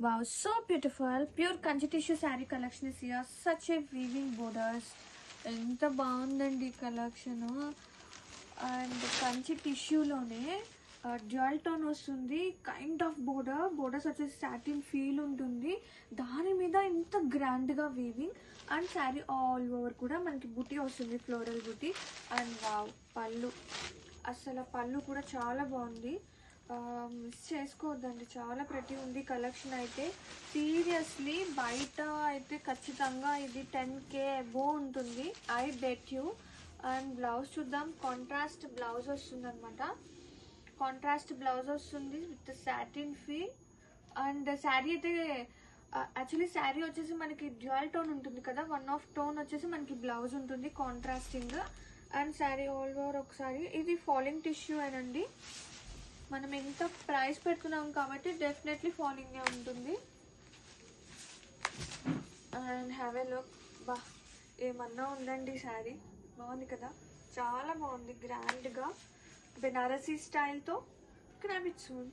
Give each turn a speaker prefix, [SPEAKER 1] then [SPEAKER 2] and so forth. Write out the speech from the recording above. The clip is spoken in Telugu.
[SPEAKER 1] Wow, so beautiful. Pure kanchi tissue saree collection is here. Such a weaving borders. ఎంత బాగుందండి ఈ కలెక్షన్. అండ్ కంచి టిష్యూలోనే డ్యూయల్ టోన్ వస్తుంది. కైండ్ ఆఫ్ బోర్డర్స్ వచ్చేసి సాటిన్ ఫీల్ ఉంటుంది. దాని మీద ఇంత గ్రాండ్గా weaving. And sari all over కూడా మనకి బుటీ వస్తుంది, ఫ్లోరల్ బుటీ. అండ్ వావ్, పళ్ళు అసలు పళ్ళు కూడా చాలా బాగుంది. మిస్ చేసుకోవద్దండి, చాలా ప్రతి ఉంది కలెక్షన్ అయితే. సీరియస్లీ బయట అయితే ఖచ్చితంగా ఇది 10K అబో ఉంటుంది, I bet you. And blouse చూద్దాం. కాంట్రాస్ట్ బ్లౌజ్ వస్తుంది అనమాట. కాంట్రాస్ట్ బ్లౌజ్ వస్తుంది with satin feel. And sari అయితే యాక్చువల్లీ శారీ వచ్చేసి మనకి డ్యూయల్ టోన్ ఉంటుంది కదా, 1 ఆఫ్ టోన్ వచ్చేసి మనకి బ్లౌజ్ ఉంటుంది contrasting. And sari all over ఒకసారి ఇది ఫాలింగ్ టిష్యూ అనండి. మనం ఎంత ప్రైస్ పెడుతున్నాం కాబట్టి డెఫినెట్లీ ఫాలింగే ఉంటుంది. And have a look. బా, ఏమన్నా ఉందండి శారీ. బాగుంది కదా, చాలా బాగుంది. గ్రాండ్గా బెనారసీ స్టైల్తో. Grab it soon.